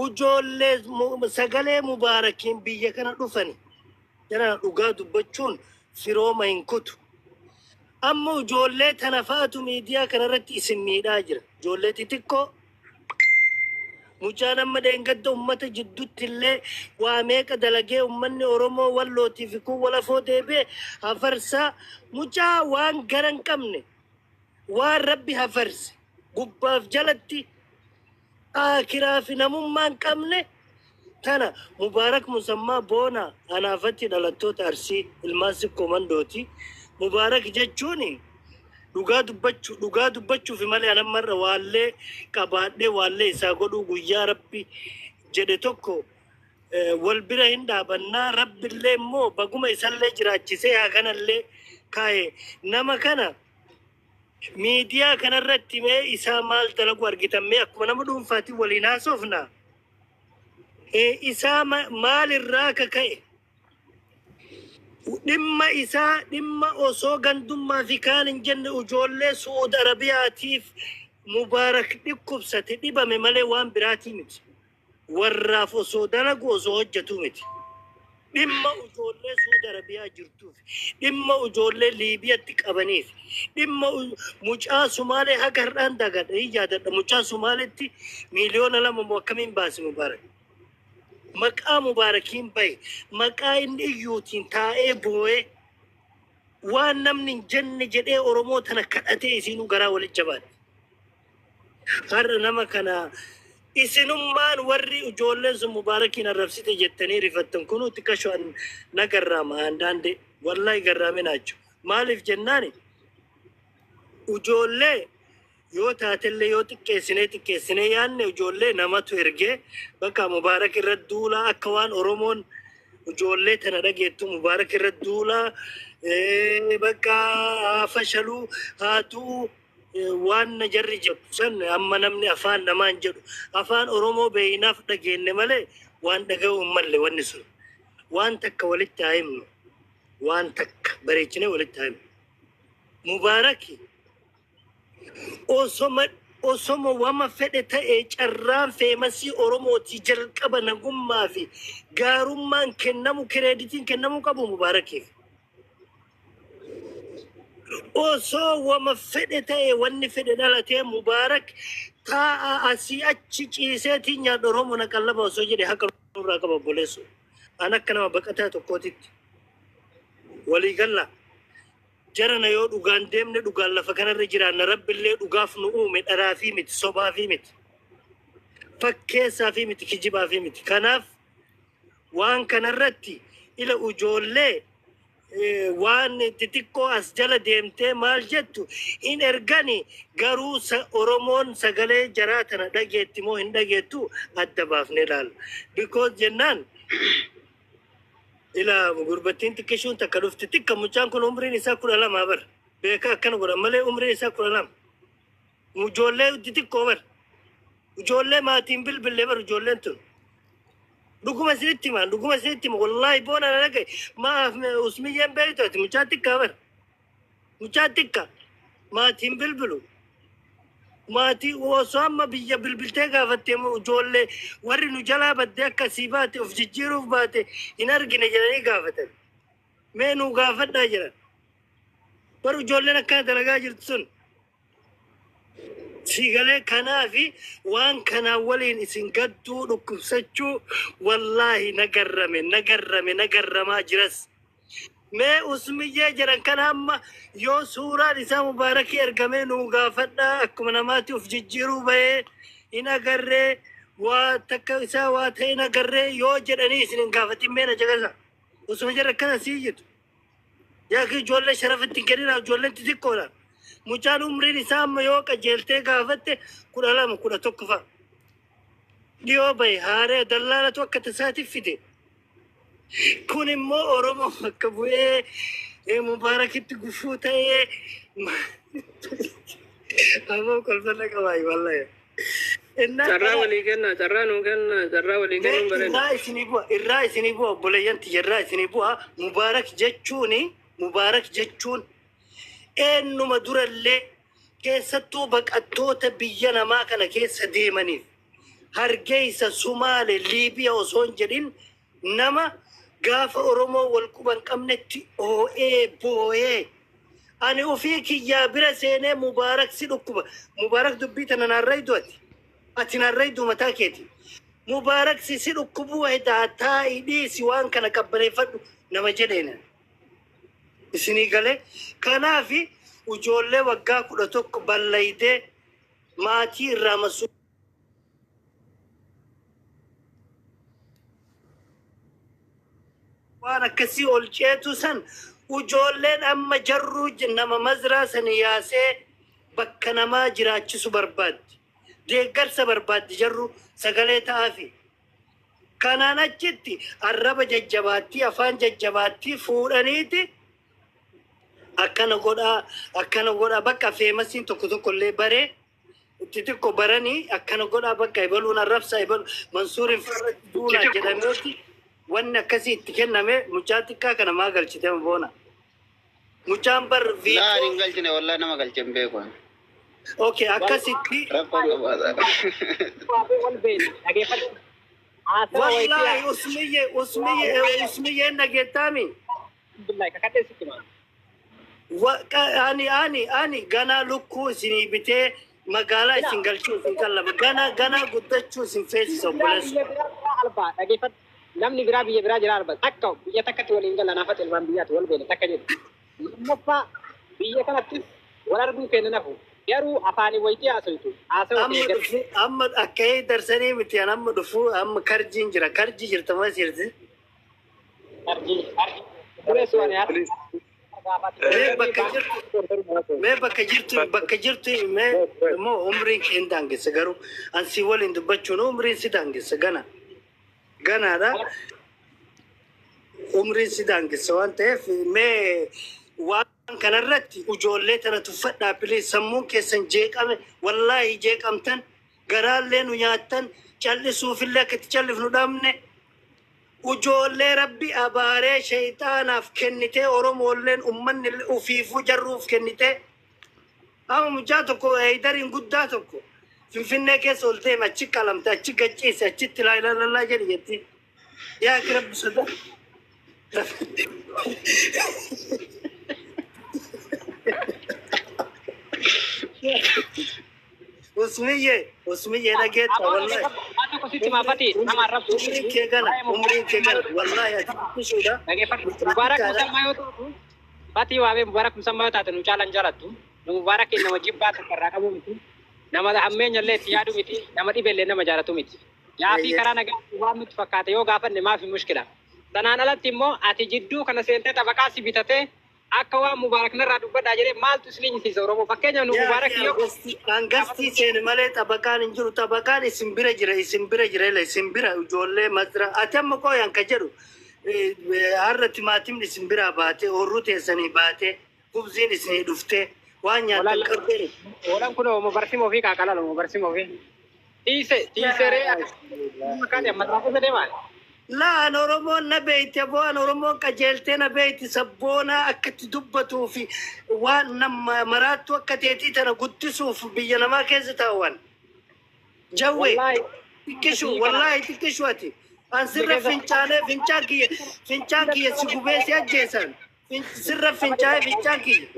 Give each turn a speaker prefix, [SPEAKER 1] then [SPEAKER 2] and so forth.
[SPEAKER 1] ujoollee sagalee mubaarakiin biyya kana dhufani jara dhugaa dubbachuun firooma hin kutu. Amma ujoollee tana faatu miidiyaa kanarratti isin miidhaa jira. Ijoollee xixiqqoo mucaan amma deengadda ummata jidduutti illee waa meeqa dalagee ummanni Oromoo wallootiif kun walafoo deebee hafarsaa mucaa waan garan qabne waan rabbi hafarse gubbaaf jalatti akiraa fi namummaan qabne tana Mubaarak Musammaa Boona anaafatti dhalattoota Arsii ilmaasi komandooti. Mubaarak jechuuni dhugaa dubbachuuf malee anammarra waallee qabaadhee waallee isaa godhuu guyyaa rabbi jedhe tokko wal bira hin dhaabannaa. Rabbillee immoo baguma isallee jiraachisee haa kanallee kaa'e nama kana miidiyaa kanarratti mee isaa maal dalagu argitan mee akkuma nama dhuunfaatiin waliin haasofna. Isaa maalirraa kaka'e dhimma isaa dhimma osoo gandummaa fi kaan hin jenne ujoollee Suud Arabiyaatiif Mubaarak dhikkubsate dhibame malee waan biraatii miti. Warraaf osoo dalagu osoo hojjetu miti. Dhimma ujoollee Suud Arabiyaa jirtuuf, dhimma ujoollee Liibiyatti qabaniif, dhimma mucaa Sumaalee haga har'aan dagadha yaadadha. Mucaa Sumaaleetti miliyoona 2 akkamiin baase Mubaarak? Maqaa Mubaarakiin bahe maqaa inni iyyuutiin taa'ee boo'ee waan namni hin jenne jedhee Oromoo tana kadhatee isinuu garaa walitti jabaate. Har'a nama kana isinummaan warri ijoolleen sun Mubaarakiin arrabsite jettanii rifattan kunuutti kasho'an nagarraama handaande wallahi garraame naachu. Maaliif jennaani ijoollee yoo taatellee yoo xiqqeessinee yaanne ijoollee namatu ergee bakka Mubaarak irratti duulaa akka waan Oromoon ijoollee tana dhageettu Mubaarak irratti duulaa bakka fashaluu haatuu waan na jarri jedhu san amma namni afaan namaan jedhu afaan Oromoo beeyinaaf dhageenne malee waan dhaga'u hin malle wanni sun waan takka walitti haa himnu waan takka bareechine walitti haa himnu. Mubaaraki osoma wama fedhe ta'e carraan feemasii Oromooti jalqaba nagummaa fi gaarummaan kennamu kireeditiin kennamu qabu Mubaarakiif. Osoo wama fedhe ta'e wanni fedhe dhalatee Mubaarak taa'a asii achi ciiseetiin nyaadha Oromoo naqallaba osoo jedhe haqa nurraa qaba boleessu. An akka nama baqataa tokkootitti walii galla. Jarana yoo dhugaan deemne dhugaan lafa kanarra jiraanna rabbillee dhugaaf nu uume dharaa fi miti sobaa fi miti fakkeessaa fi miti kijibaa fi miti. Kanaaf waan kanarratti ila ijoollee waan xixiqqoo as jala deemtee maal jettu hin ergani garuu Oromoon sagalee jaraa tana dhageetti moo hin dhageettu adda baafne ilaalla. Because jennaan ila gurbattiin xiqqishuun takka dhufti xiqqa mucaan kun umriin isaa 12 bar beeka akkana godhan malee umriin isaa 12 ijoollee xixiqqoo bar ijoollee maatiin bilbilee bar ijoolleen tun dhuguma isinitti himaa wallaahi boona na dhagaye maaf usmiyyeen beektooti mucaa xiqqaa bar mucaa xiqqa maatiin bilbilu maatii osoo amma biyya bilbiltee gaafattee ijoollee warri nu jalaa baddee akkasii baate of jijjiiruuf baate hin argine jedhanii gaafatan. Mee nu gaafadhaa jiran warri ijoolleen akkana dalagaa jirtu sun sigalee kanaa fi waan kanaa waliin isin gadduu dhukkubsachuu wallaahi nagarramaa jiras. Mee usmiyyee jiran kana amma yoo suuraan isaa Mubaarakii ergamee nu gaafadhaa akkuma namaatti of jijjiiruu bahee hin agarree waa takka isaa waa ta'e hin agarree yoo jedhanii isin hin gaafatin mee na jagasa usuma jara akkana sii jitu yaaki ijoollee sharafitti hin kenninaa ijoolleen xixiqqoodha. Mucaan umriin isaa amma yoo qajeeltee gaafatte 12 11 fa'a dhiyoo bahe haaree dallaalatu akka tasaatiif fide. Kun immoo Oromoo akka bu'ee Mubaarakitti gufuu ta'ee ammoo kolfana qabaayi wallahi.
[SPEAKER 2] Carraa walii kenna carraa nuu kenna carraa walii kennuun bareeda.
[SPEAKER 1] Irraa isinii bu'a obboleeyyanti irraa isinii bu'a. Mubaarak jechuun eenyuma durallee keessattuu baqattoota biyya namaa kana keessa deemaniif hargeysa Sumaale Liibiya osoo hin jedhin nama gaafa Oromoo wal quban qabnetti oo'ee boo'ee ani ofii kiyyaa bira seenee Mubaarak si dhukkuba. Mubaarak dubbii tana narraydu ati narraydu mataa keeti. Mubaarak si dhukkubu wahidaa taa'idhii si waan kana qabbaneeffadhu nama jedheena. Isinii galee kanaafi ijoollee waggaa 11 ballayitee maatii irraa masuu waan akkasii ol ceetu san ijoolleen amma jarruu nama mazraa san yaasee bakka namaa jiraachisu barbaaddi. Deeggarsa barbaaddi jarruu sagalee ta'aafi. Kanaan achitti arraba jajjabaattii afaan jajjabaattii fuudhaniiti akkana godhaa bakka feemasiin tokko illee baree itti xiqqoo baranii akkana godhaa bakka ibaluun arrabsaa ibalu Mansuuriin farratti duulaa jedhameeti wanni akkasii itti kenname mucaa xiqqaa kana maa galchite boona. Mucaan bar
[SPEAKER 3] Laa hin galchine wallahi nama galchen beeku.
[SPEAKER 1] Okay, akkasitti wallahi usmiyye nageetami.
[SPEAKER 2] Billahi kakate sitima.
[SPEAKER 1] Ani gana lukkuu isinii bitee magaalaa isin galchuu isin qallaba. Gana guddachuu isin feesisa obboleessu.
[SPEAKER 2] Namni biraa biyya biraa jira arba takka biyya takkatti waliin gala naafat ilmaan biyyaati wal beene takka jedhu. Lammaffaa biyya kanatti wal arguu kenna nafu. Garuu afaanii wayitii haasawitu.
[SPEAKER 1] Amma akkee darsanii miti amma dhufu amma karjiin jira. Karji jirta maa jirti?
[SPEAKER 2] Karji. Buleessu waan yaadu.
[SPEAKER 1] Mee bakka jirtu immoo umriin kee hin daangessa garuu ansi waliin dubbachuun umriin si daangessa ganaadha. Umriin si daangessa waan ta'eef mee waan kanarratti ijoollee tana tuffadhaa bilee sammuun keessan jeeqame wallaahi jeeqamtan garaallee nu nyaattan callisuufillee akka itti callifnu dhabne ijoollee rabbi abaaree shayxaanaaf kennitee Oromoolleen ummanni ufiifuu jarruuf kennitee amma mucaa tokko eedariin guddaa tokko Finfinnee keessa ol deeme achi qalamte achi gacciise achitti laa jedhi jetti yaa rabbi sodaa. Usmiyye nageetta wallahi.
[SPEAKER 2] Aku kusitti maafati nama arrabsu.
[SPEAKER 1] Umriin kee gana wallahi ati suudha.
[SPEAKER 2] Mubarak musammaa yoo ta'u Fati waamee Mubarak musammaa yoo taate nu caalan jaalattu. Mubarak nama jibbaa takkarraa qabu miti. Nama hammeenya illee itti yaadu miti. Nama dhibellee nama jaalatu miti. Yaafii karaa nagaa waan nutti fakkaate yoo gaafanne maafi mushkila. Sanaan alatti immoo ati jidduu kana seentee tabaqaa si bitatee akka waan Mubarak narraa dubbadhaa jedhee maaltu isiniinsiisa Oromoo fakkeenya nu Mubarak yoo
[SPEAKER 1] angastii seene malee tabaqaan hin jiru tabaqaan isin bira jira isin bira ijoollee masra ati amma qooyan ka jedhu har'a timaatimni isin bira baate horruu teessanii baate kubziin isinii dhuftee waan nyaatan qabdeen
[SPEAKER 2] oolan kun Mubarsimoo fi qaaqalala Mubarsimoo fi tiiseree maqaan amma taasisa deemaa.
[SPEAKER 1] لا أنا رمون نبيت يبغى أنا رمون كجلتين نبيت سبونا أكت دبتو في وان مرات وكتيتي ترى قلت سوف بيجنا ما كذا وان جوي تكشوا والله تكشواتي أنسر فينشاكي سكوبيس يا جيسان سر فينشاكي